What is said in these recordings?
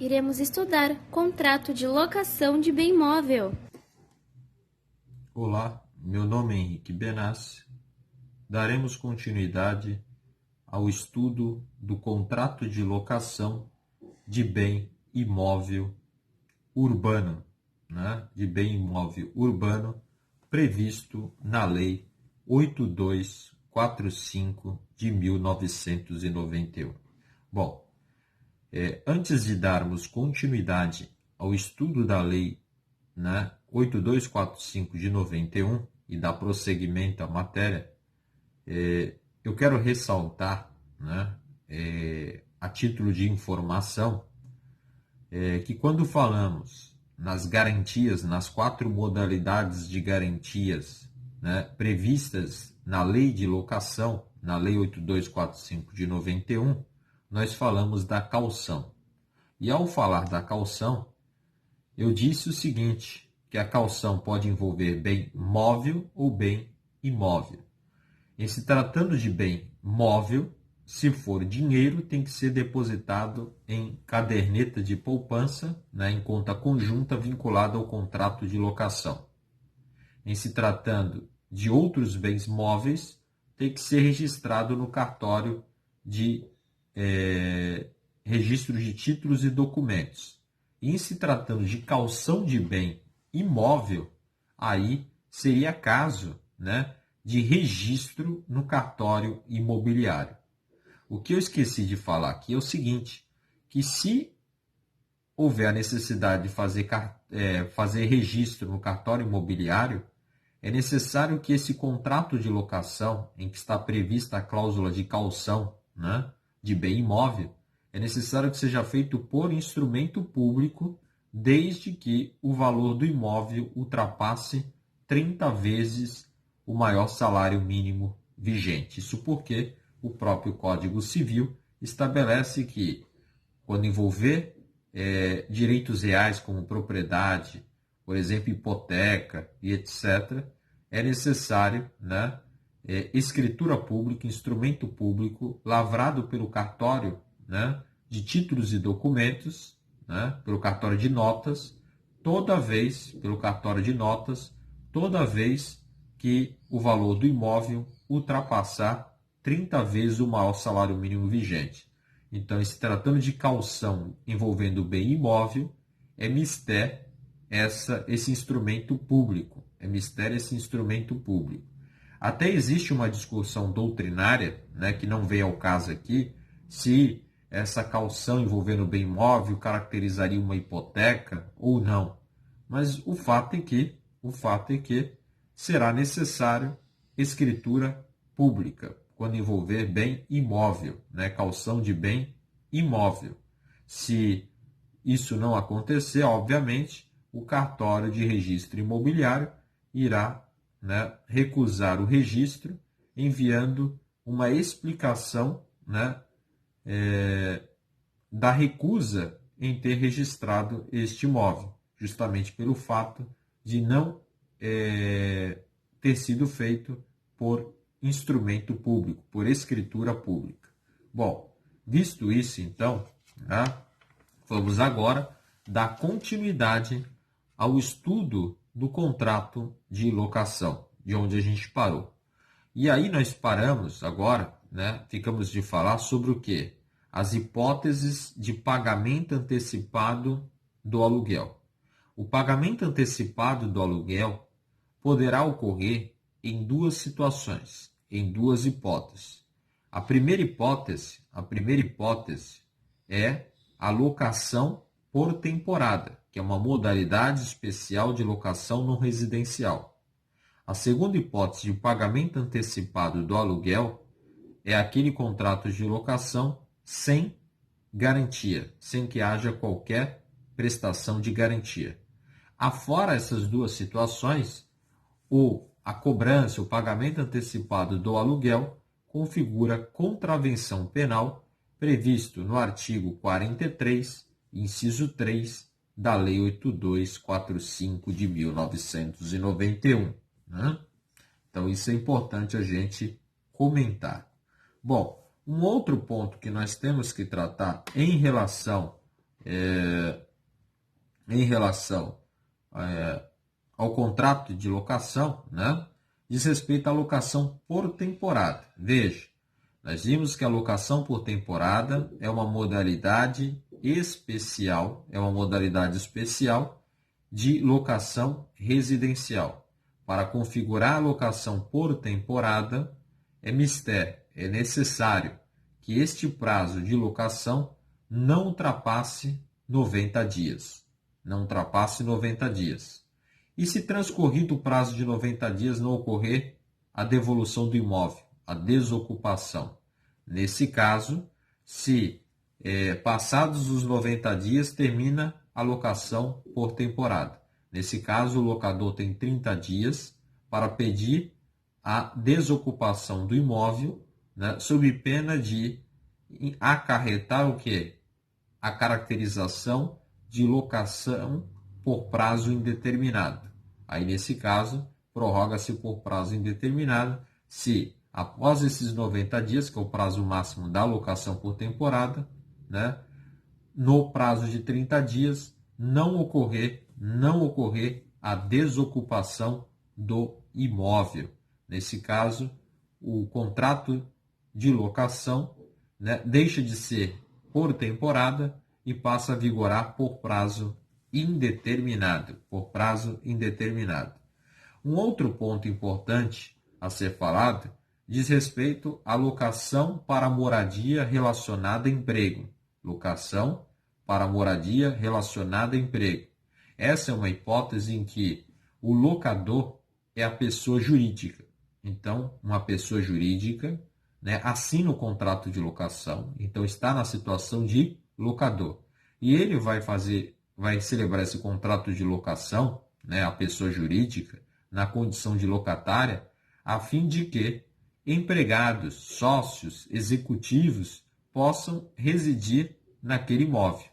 iremos estudar contrato de locação de bem móvel. Olá, meu nome é Henrique Benassi. Daremos continuidade ao estudo do contrato de locação de bem imóvel urbano, de bem imóvel urbano previsto na Lei 8245 de 1991. Bom, antes de darmos continuidade ao estudo da Lei 8245 de 91 e dar prosseguimento à matéria, eu quero ressaltar, a título de informação, que quando falamos nas garantias, nas 4 modalidades de garantias previstas na Lei de Locação, na Lei 8245 de 91, nós falamos da caução. E ao falar da caução, eu disse o seguinte, que a caução pode envolver bem móvel ou bem imóvel. Em se tratando de bem móvel, se for dinheiro, tem que ser depositado em caderneta de poupança, em conta conjunta vinculada ao contrato de locação. Em se tratando de outros bens móveis, tem que ser registrado no cartório de registro de títulos e documentos. E em se tratando de caução de bem imóvel, aí seria caso de registro no cartório imobiliário. O que eu esqueci de falar aqui é o seguinte, que se houver a necessidade de fazer registro no cartório imobiliário, é necessário que esse contrato de locação, em que está prevista a cláusula de caução de bem imóvel, é necessário que seja feito por instrumento público, desde que o valor do imóvel ultrapasse 30 vezes o maior salário mínimo vigente. Isso porque o próprio Código Civil estabelece que, quando envolver direitos reais como propriedade, por exemplo, hipoteca e etc., é necessário escritura pública, instrumento público, lavrado pelo cartório de títulos e documentos, pelo cartório de notas, toda vez que o valor do imóvel ultrapassar 30 vezes o maior salário mínimo vigente. Então, se tratando de caução envolvendo bem imóvel, é mister esse instrumento público. Até existe uma discussão doutrinária, que não vem ao caso aqui, se essa caução envolvendo bem imóvel caracterizaria uma hipoteca ou não. Mas o fato é que será necessário escritura pública quando envolver bem imóvel, caução de bem imóvel. Se isso não acontecer, obviamente, o cartório de registro imobiliário irá recusar o registro, enviando uma explicação da recusa em ter registrado este imóvel, justamente pelo fato de não ter sido feito por instrumento público, por escritura pública. Bom, visto isso, então, vamos agora dar continuidade ao estudo do contrato de locação, de onde a gente parou. E aí nós paramos agora, ficamos de falar sobre o quê? As hipóteses de pagamento antecipado do aluguel. O pagamento antecipado do aluguel poderá ocorrer em 2 situações, em 2 hipóteses. A primeira hipótese é a locação por temporada, que é uma modalidade especial de locação não residencial. A segunda hipótese de pagamento antecipado do aluguel é aquele contrato de locação sem garantia, sem que haja qualquer prestação de garantia. Afora essas 2 situações, a cobrança, o pagamento antecipado do aluguel configura contravenção penal previsto no artigo 43, inciso 3, da Lei 8245 de 1991. Então, isso é importante a gente comentar. Bom, um outro ponto que nós temos que tratar em relação em relação ao contrato de locação, né, diz respeito à locação por temporada. Veja, nós vimos que a locação por temporada é uma modalidade especial, de locação residencial. Para configurar a locação por temporada, é necessário que este prazo de locação não ultrapasse 90 dias. E se transcorrido o prazo de 90 dias não ocorrer a devolução do imóvel, a desocupação. Nesse caso, se passados os 90 dias, termina a locação por temporada. Nesse caso, o locador tem 30 dias para pedir a desocupação do imóvel, né, sob pena de acarretar o quê? A caracterização de locação por prazo indeterminado. Aí, nesse caso, prorroga-se por prazo indeterminado se, após esses 90 dias, que é o prazo máximo da locação por temporada, né, no prazo de 30 dias, não ocorrer a desocupação do imóvel. Nesse caso, o contrato de locação, né, deixa de ser por temporada e passa a vigorar por prazo indeterminado. Um outro ponto importante a ser falado diz respeito à locação para moradia relacionada a emprego. Essa é uma hipótese em que o locador é a pessoa jurídica. Então, uma pessoa jurídica, né, assina o contrato de locação, então está na situação de locador. E ele vai celebrar esse contrato de locação, né, a pessoa jurídica, na condição de locatária, a fim de que empregados, sócios, executivos possam residir naquele imóvel.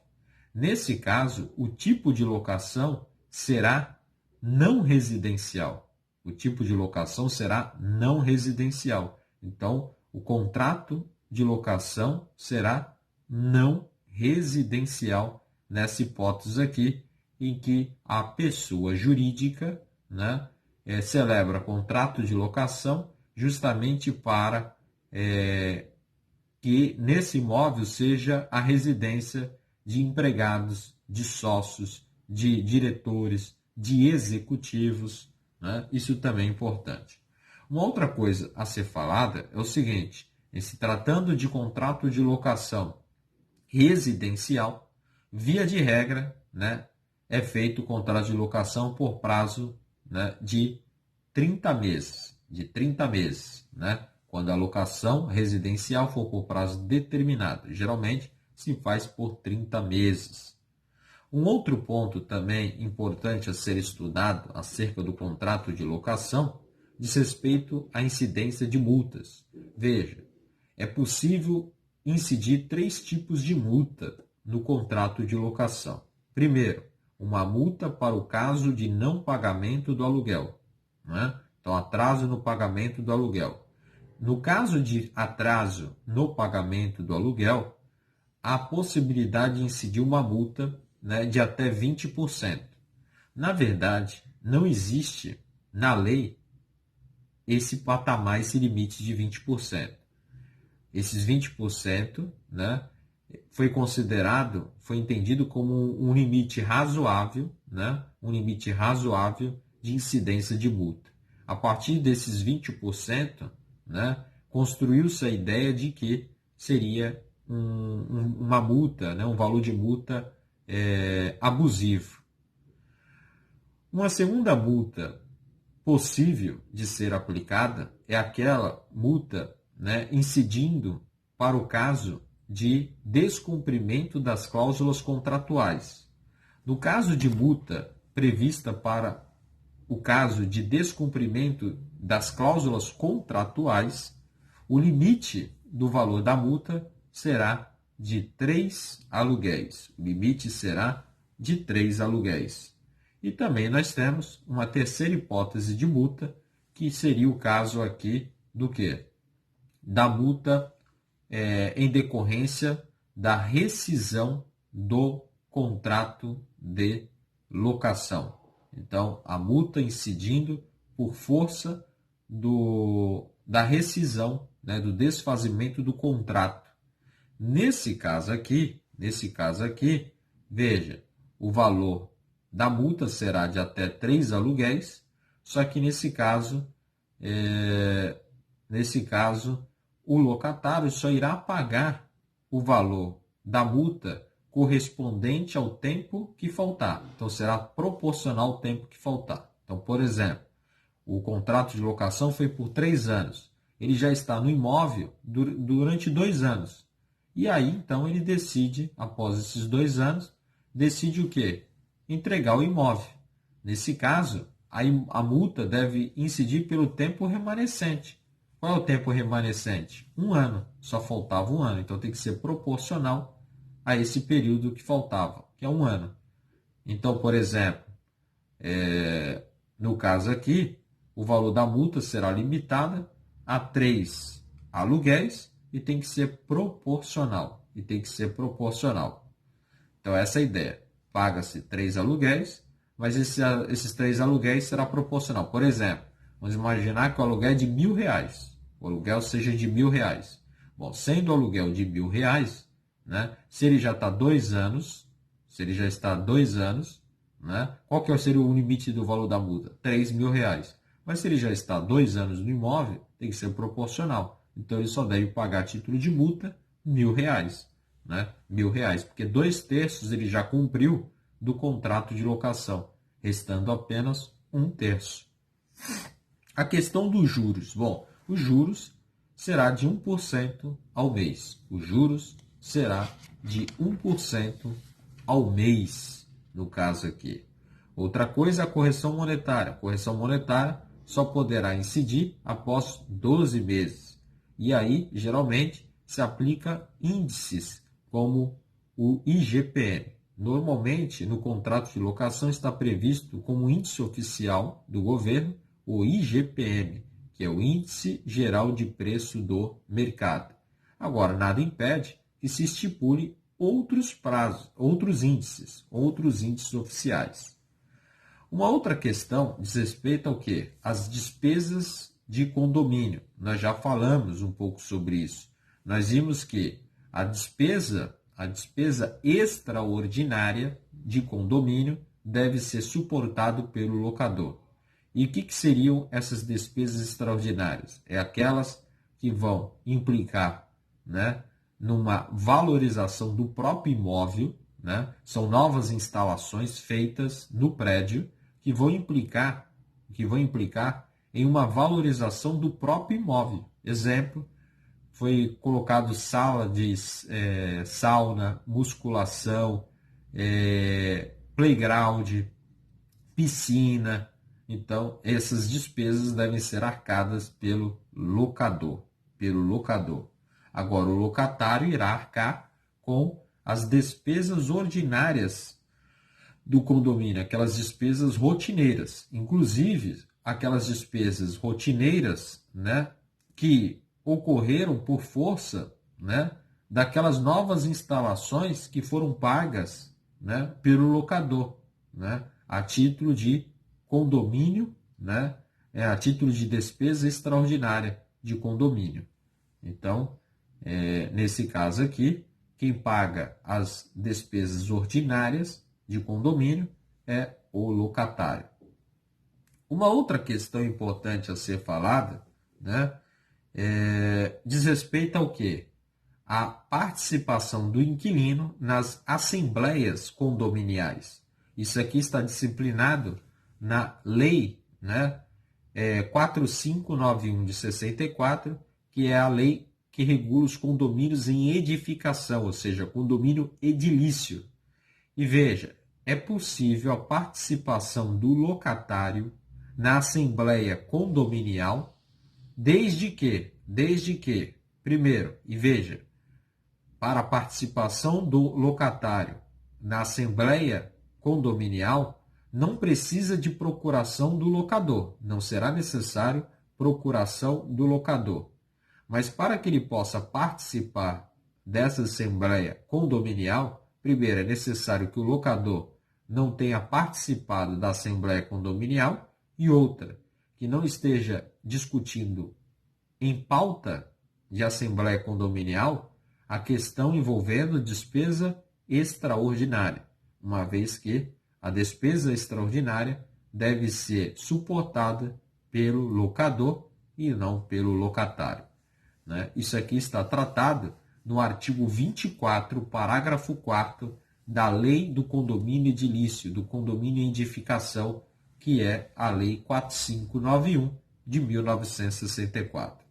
Nesse caso, o tipo de locação será não residencial. Então, o contrato de locação será não residencial nessa hipótese aqui, em que a pessoa jurídica, né, celebra contrato de locação justamente para que nesse imóvel seja a residência de empregados, de sócios, de diretores, de executivos, né? Isso também é importante. Uma outra coisa a ser falada é o seguinte: em se tratando de contrato de locação residencial, via de regra, né, é feito o contrato de locação por prazo, né, de 30 meses, né? Quando a locação residencial for por prazo determinado, geralmente se faz por 30 meses. Um outro ponto também importante a ser estudado acerca do contrato de locação diz respeito à incidência de multas. Veja, é possível incidir 3 tipos de multa no contrato de locação. Primeiro, uma multa para o caso de não pagamento do aluguel, né? Então, atraso no pagamento do aluguel. No caso de atraso no pagamento do aluguel, há a possibilidade de incidir uma multa, né, de até 20%. Na verdade, não existe na lei esse patamar, esse limite de 20%. Esses 20%, né, foi entendido como um limite razoável, né, de incidência de multa. A partir desses 20%, né, construiu-se a ideia de que seria uma multa, né, um valor de multa abusivo. Uma segunda multa possível de ser aplicada é aquela multa, né, incidindo para o caso de descumprimento das cláusulas contratuais. No caso de multa prevista para o caso de descumprimento das cláusulas contratuais, o limite do valor da multa será de 3 aluguéis. E também nós temos uma terceira hipótese de multa, que seria o caso aqui do quê? Da multa em decorrência da rescisão do contrato de locação. Então, a multa incidindo por força da rescisão, né, do desfazimento do contrato. Nesse caso aqui, veja, o valor da multa será de até 3 aluguéis, só que nesse caso, o locatário só irá pagar o valor da multa correspondente ao tempo que faltar. Então, será proporcional ao tempo que faltar. Então, por exemplo, o contrato de locação foi por 3 anos. Ele já está no imóvel durante 2 anos. E aí, então, ele decide, após esses 2 anos, decide o quê? Entregar o imóvel. Nesse caso, a multa deve incidir pelo tempo remanescente. Qual é o tempo remanescente? 1 ano. Só faltava 1 ano. Então, tem que ser proporcional a esse período que faltava, que é 1 ano. Então, por exemplo, no caso aqui, o valor da multa será limitada a 3 aluguéis e tem que ser proporcional. Então, essa é a ideia. Paga-se 3 aluguéis, mas esses 3 aluguéis será proporcional. Por exemplo, vamos imaginar que o aluguel é de R$1.000. O aluguel seja de R$1.000. Bom, sendo o aluguel de R$1.000, né, se ele já está 2 anos, né, qual que seria o limite do valor da multa? R$3.000. Mas se ele já está 2 anos no imóvel, tem que ser proporcional. Então, ele só deve pagar a título de multa R$1.000. Né? R$1.000, porque 2/3 ele já cumpriu do contrato de locação, restando apenas 1/3. A questão dos juros. Bom, os juros será de 1% ao mês. Os juros será de 1% ao mês, no caso aqui. Outra coisa é a correção monetária. A correção monetária só poderá incidir após 12 meses. E aí, geralmente, se aplica índices como o IGPM. Normalmente, no contrato de locação está previsto como índice oficial do governo o IGPM, que é o Índice Geral de Preço do Mercado. Agora, nada impede que se estipule outros prazos, outros índices oficiais. Uma outra questão diz respeito ao quê? As despesas de condomínio. Nós já falamos um pouco sobre isso. Nós vimos que a despesa extraordinária de condomínio deve ser suportado pelo locador. E o que seriam essas despesas extraordinárias? É aquelas que vão implicar, né, numa valorização do próprio imóvel, né? São novas instalações feitas no prédio que vão implicar em uma valorização do próprio imóvel. Exemplo, foi colocado sala de sauna, musculação, playground, piscina. Então, essas despesas devem ser arcadas pelo locador. Agora, o locatário irá arcar com as despesas ordinárias do condomínio, aquelas despesas rotineiras, inclusive aquelas despesas rotineiras, né, que ocorreram por força, né, daquelas novas instalações que foram pagas, né, pelo locador, né, a título de condomínio, né, a título de despesa extraordinária de condomínio. Então, nesse caso aqui, quem paga as despesas ordinárias de condomínio é o locatário. Uma outra questão importante a ser falada, né, diz respeito ao quê? A participação do inquilino nas assembleias condominiais. Isso aqui está disciplinado na lei, né, 4591 de 64, que é a lei que regula os condomínios em edificação, ou seja, condomínio edilício. E veja, é possível a participação do locatário na assembleia condominial, desde que, primeiro, e veja, para a participação do locatário na assembleia condominial, não precisa de procuração do locador, não será necessário procuração do locador. Mas para que ele possa participar dessa assembleia condominial, Primeiro, é necessário que o locador não tenha participado da assembleia condominial, e outra, que não esteja discutindo em pauta de assembleia condominial a questão envolvendo despesa extraordinária, uma vez que a despesa extraordinária deve ser suportada pelo locador e não pelo locatário, né? Isso aqui está tratado no artigo 24, parágrafo 4º da Lei do Condomínio Edilício, do Condomínio em Edificação, que é a Lei 4591 de 1964.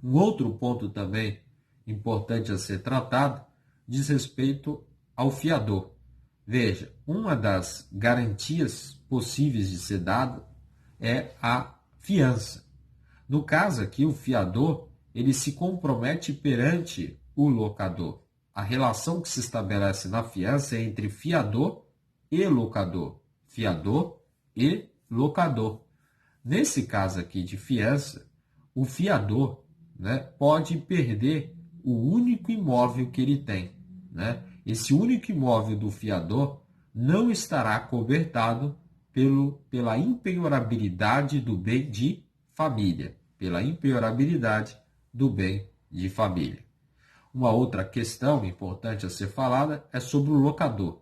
Um outro ponto também importante a ser tratado diz respeito ao fiador. Veja, uma das garantias possíveis de ser dado é a fiança. No caso aqui, o fiador, ele se compromete perante o locador. A relação que se estabelece na fiança é entre fiador e locador. Fiador e locador. Nesse caso aqui de fiança, o fiador, né, pode perder o único imóvel que ele tem, né? Esse único imóvel do fiador não estará cobertado pela impenhorabilidade do bem de família. Pela impenhorabilidade do bem de família. Uma outra questão importante a ser falada é sobre o locador.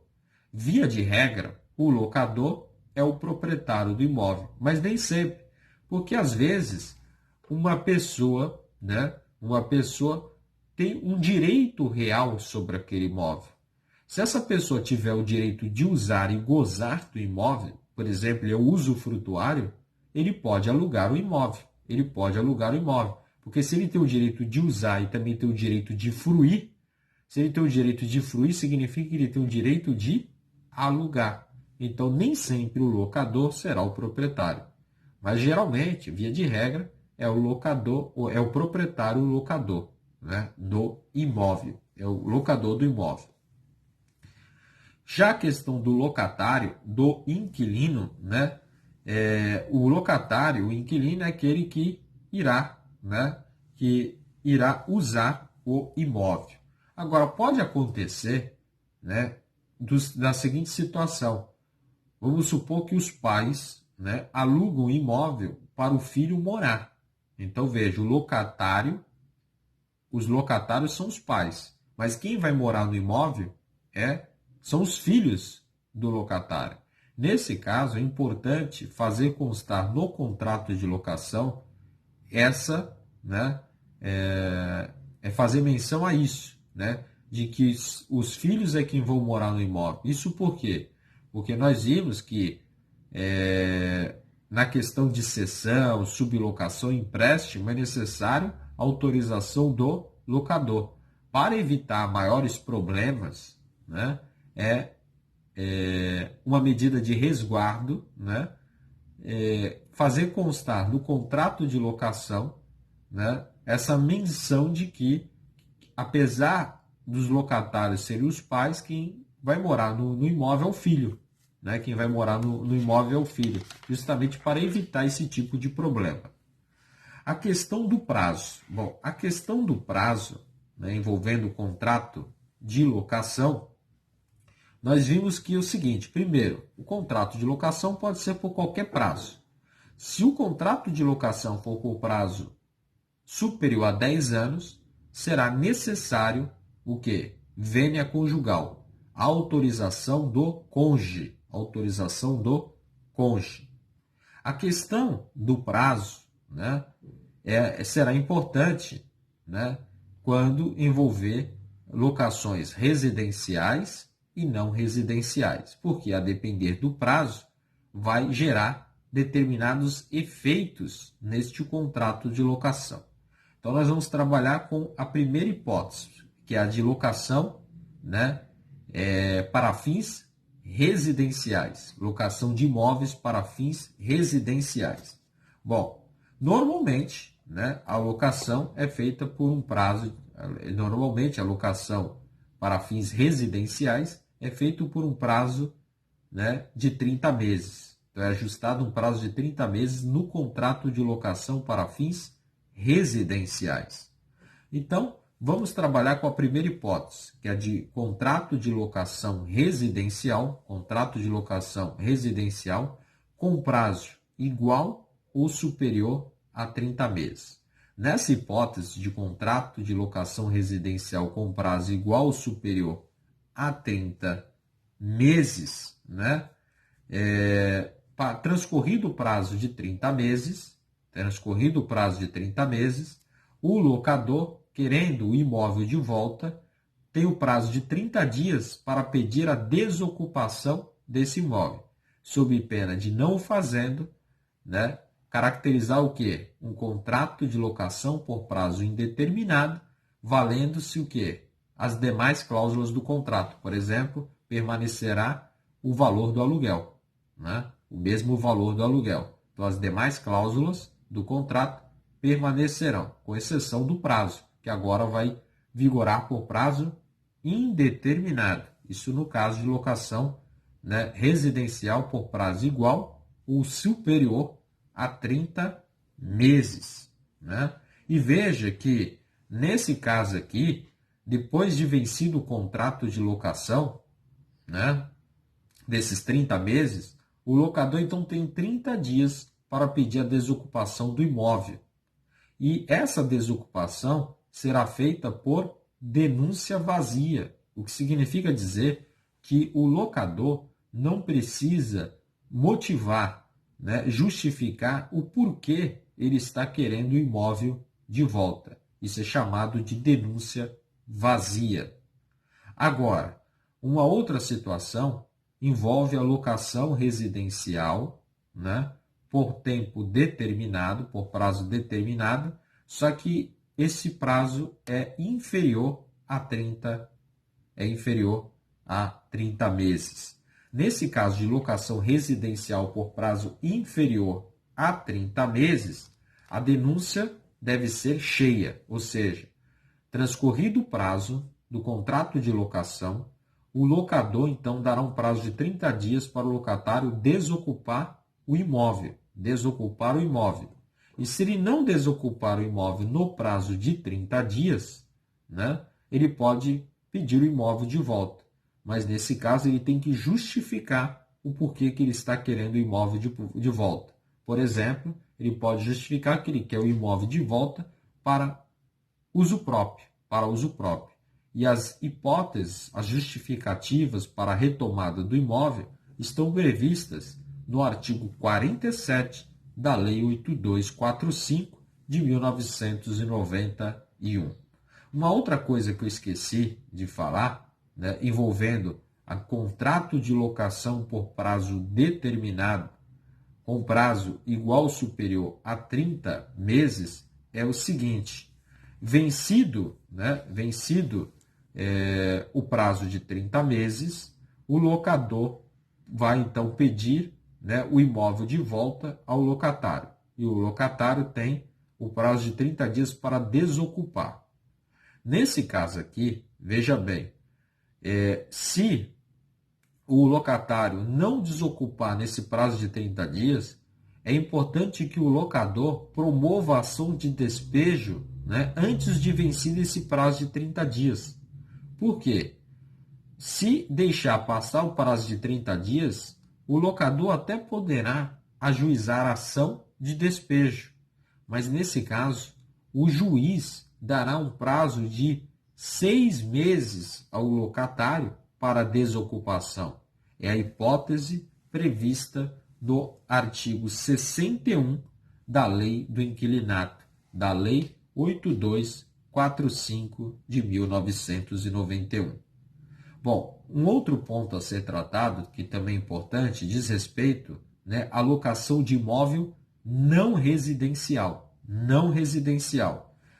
Via de regra, o locador é o proprietário do imóvel, mas nem sempre, porque às vezes uma pessoa tem um direito real sobre aquele imóvel. Se essa pessoa tiver o direito de usar e gozar do imóvel, por exemplo, ele é o usufrutuário, ele pode alugar o imóvel. Porque se ele tem o direito de usar e também tem o direito de fruir, se ele tem o direito de fruir, significa que ele tem o direito de alugar. Então, nem sempre o locador será o proprietário. Mas, geralmente, via de regra, é o locador, é o proprietário locador, né, do imóvel. É o locador do imóvel. Já a questão do locatário, do inquilino, né, o locatário, o inquilino, é aquele que irá usar o imóvel. Agora, pode acontecer, né, da seguinte situação. Vamos supor que os pais, né, alugam o imóvel para o filho morar. Então, veja, os locatários são os pais, mas quem vai morar no imóvel são os filhos do locatário. Nesse caso, é importante fazer constar no contrato de locação fazer menção a isso, né? De que os filhos é quem vão morar no imóvel. Isso por quê? Porque nós vimos que na questão de cessão, sublocação, empréstimo, é necessário a autorização do locador. Para evitar maiores problemas, né? Uma medida de resguardo, né? Fazer constar no contrato de locação, né, essa menção de que, apesar dos locatários serem os pais, quem vai morar no imóvel é o filho. Né? Quem vai morar no imóvel é o filho, justamente para evitar esse tipo de problema. A questão do prazo. Bom, a questão do prazo, né, envolvendo o contrato de locação, nós vimos que é o seguinte: primeiro, o contrato de locação pode ser por qualquer prazo. Se o contrato de locação for por prazo superior a 10 anos, será necessário o quê? Vênia conjugal, autorização do cônjuge. A questão do prazo, né, será importante, né, quando envolver locações residenciais e não residenciais, porque a depender do prazo vai gerar determinados efeitos neste contrato de locação. Então, nós vamos trabalhar com a primeira hipótese, que é a de locação, né, para fins residenciais. Locação de imóveis para fins residenciais. Bom, normalmente, né, a locação é feita por um prazo. Normalmente, a locação para fins residenciais é feita por um prazo, né, de 30 meses. Então, é ajustado um prazo de 30 meses no contrato de locação para fins residenciais. Então, Vamos trabalhar com a primeira hipótese, que é de contrato de locação residencial, com prazo igual ou superior a 30 meses. Nessa hipótese de contrato de locação residencial com prazo igual ou superior a 30 meses, né? Transcorrido o prazo de 30 meses, o locador, querendo o imóvel de volta, tem o prazo de 30 dias para pedir a desocupação desse imóvel, sob pena de não o fazendo, né, caracterizar o quê? Um contrato de locação por prazo indeterminado, valendo-se o quê? As demais cláusulas do contrato. Por exemplo, permanecerá o valor do aluguel, né? O mesmo valor do aluguel. Então, as demais cláusulas do contrato permanecerão, com exceção do prazo, que agora vai vigorar por prazo indeterminado. Isso no caso de locação, né, residencial por prazo igual ou superior a 30 meses. Né? E veja que, nesse caso aqui, depois de vencido o contrato de locação, né, desses 30 meses, o locador então tem 30 dias para pedir a desocupação do imóvel. E essa desocupação será feita por denúncia vazia, o que significa dizer que o locador não precisa motivar, né, justificar o porquê ele está querendo o imóvel de volta. Isso é chamado de denúncia vazia. Agora, uma outra situação envolve a locação residencial, né, por tempo determinado, por prazo determinado, só que esse prazo é inferior a 30 meses. Nesse caso de locação residencial por prazo inferior a 30 meses, a denúncia deve ser cheia, ou seja, transcorrido o prazo do contrato de locação, o locador então dará um prazo de 30 dias para o locatário desocupar o imóvel. E se ele não desocupar o imóvel no prazo de 30 dias, né, ele pode pedir o imóvel de volta. Mas nesse caso ele tem que justificar o porquê que ele está querendo o imóvel de volta. Por exemplo, ele pode justificar que ele quer o imóvel de volta para uso próprio. E as hipóteses, as justificativas para a retomada do imóvel estão previstas no artigo 47 da Lei 8245 de 1991. Uma outra coisa que eu esqueci de falar, né, envolvendo a contrato de locação por prazo determinado, com prazo igual ou superior a 30 meses, é o seguinte: vencido o prazo de 30 meses, o locador vai então pedir, né, o imóvel de volta ao locatário. E o locatário tem o prazo de 30 dias para desocupar. Nesse caso aqui, veja bem, se o locatário não desocupar nesse prazo de 30 dias, é importante que o locador promova a ação de despejo, né, antes de vencido esse prazo de 30 dias. Por quê? Se deixar passar o prazo de 30 dias, o locador até poderá ajuizar a ação de despejo, mas nesse caso, o juiz dará um prazo de 6 meses ao locatário para desocupação. É a hipótese prevista no artigo 61 da Lei do Inquilinato, da Lei 8245 de 1991. Bom, um outro ponto a ser tratado, que também é importante, diz respeito, né, à locação de imóvel não residencial.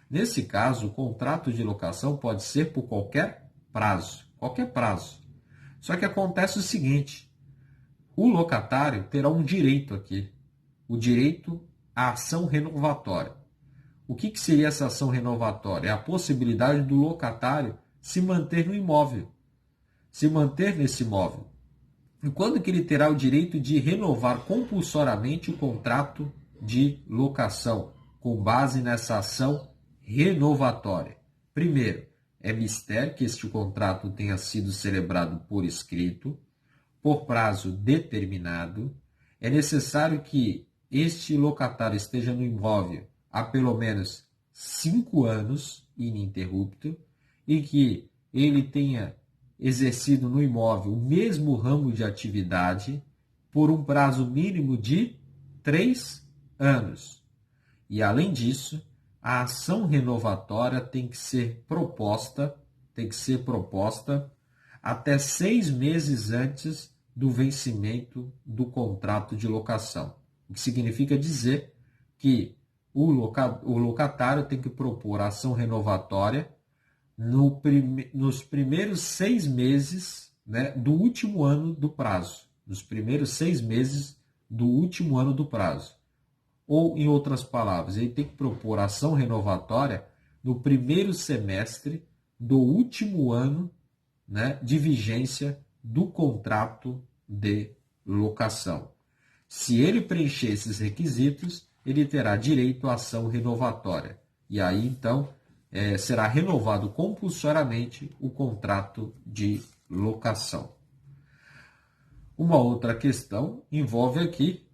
Nesse caso, o contrato de locação pode ser por qualquer prazo. Só que acontece o seguinte: o locatário terá um direito aqui, o direito à ação renovatória. O que seria essa ação renovatória? É a possibilidade do locatário se manter no imóvel, nesse imóvel. E quando que ele terá o direito de renovar compulsoriamente o contrato de locação, com base nessa ação renovatória? Primeiro, é mister que este contrato tenha sido celebrado por escrito, por prazo determinado. É necessário que este locatário esteja no imóvel há pelo menos 5 anos ininterrupto e que ele tenha exercido no imóvel o mesmo ramo de atividade por um prazo mínimo de 3 anos. E, além disso, a ação renovatória tem que ser proposta até 6 meses antes do vencimento do contrato de locação. O que significa dizer que o locatário tem que propor a ação renovatória nos primeiros 6 meses, né, do último ano do prazo. Nos primeiros 6 meses do último ano do prazo. Ou, em outras palavras, ele tem que propor ação renovatória no primeiro semestre do último ano, né, de vigência do contrato de locação. Se ele preencher esses requisitos, ele terá direito à ação renovatória. E aí, então, será renovado compulsoriamente o contrato de locação. Uma outra questão envolve aqui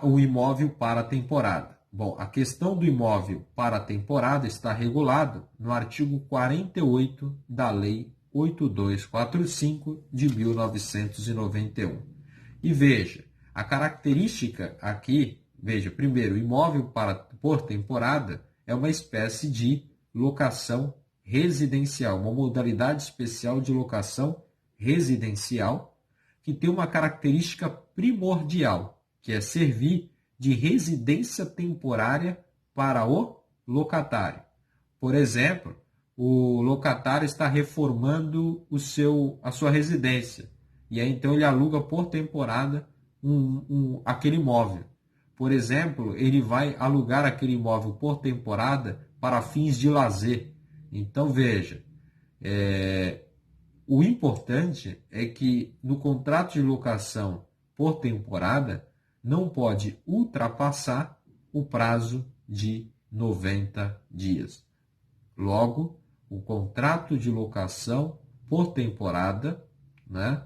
o imóvel para a temporada. Bom, a questão do imóvel para a temporada está regulado no artigo 48 da Lei 8245 de 1991. E veja, a característica aqui, veja, primeiro, o imóvel por temporada é uma espécie de locação residencial, uma modalidade especial de locação residencial que tem uma característica primordial, que é servir de residência temporária para o locatário. Por exemplo, o locatário está reformando a sua residência, e aí então ele aluga por temporada aquele imóvel. Por exemplo, ele vai alugar aquele imóvel por temporada para fins de lazer. Então, veja, o importante é que no contrato de locação por temporada não pode ultrapassar o prazo de 90 dias. Logo, o contrato de locação por temporada, né,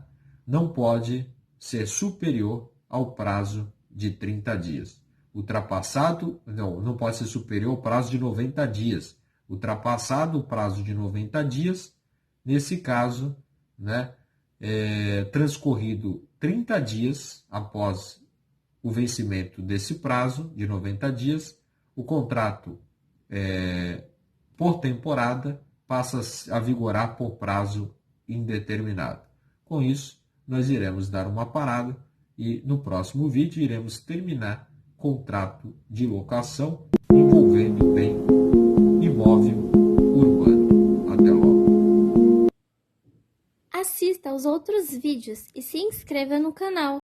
não pode ser superior ao prazo de 30 dias. Não pode ser superior ao prazo de 90 dias. Ultrapassado o prazo de 90 dias, nesse caso, né, transcorrido 30 dias após o vencimento desse prazo de 90 dias, o contrato por temporada passa a vigorar por prazo indeterminado. Com isso, nós iremos dar uma parada e no próximo vídeo iremos terminar contrato de locação envolvendo bem imóvel urbano. Até logo. Assista aos outros vídeos e se inscreva no canal.